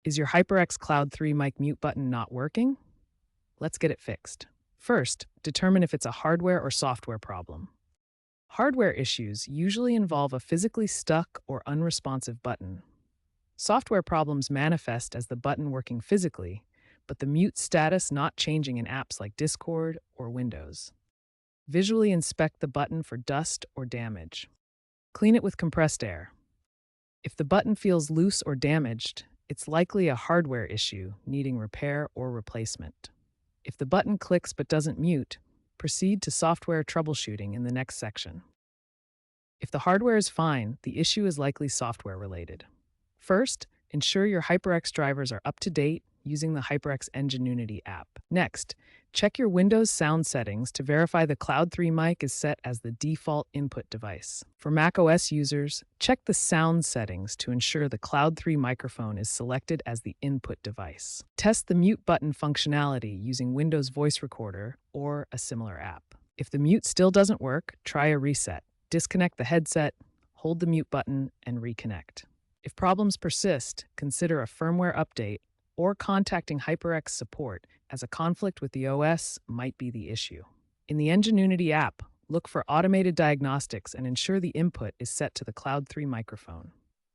Is your HyperX Cloud 3 mic mute button not working? Let's get it fixed. First, determine if it's a hardware or software problem. Hardware issues usually involve a physically stuck or unresponsive button. Software problems manifest as the button working physically, but the mute status not changing in apps like Discord or Windows. Visually inspect the button for dust or damage. Clean it with compressed air. If the button feels loose or damaged, it's likely a hardware issue needing repair or replacement. If the button clicks but doesn't mute, proceed to software troubleshooting in the next section. If the hardware is fine, the issue is likely software related. First, ensure your HyperX drivers are up to date using the HyperX Engineunity app. Next, check your Windows sound settings to verify the Cloud 3 mic is set as the default input device. For macOS users, check the sound settings to ensure the Cloud 3 microphone is selected as the input device. Test the mute button functionality using Windows Voice Recorder or a similar app. If the mute still doesn't work, try a reset. Disconnect the headset, hold the mute button, and reconnect. If problems persist, consider a firmware update or contacting HyperX support, as a conflict with the OS might be the issue. In the Engineunity app, look for automated diagnostics and ensure the input is set to the Cloud 3 microphone.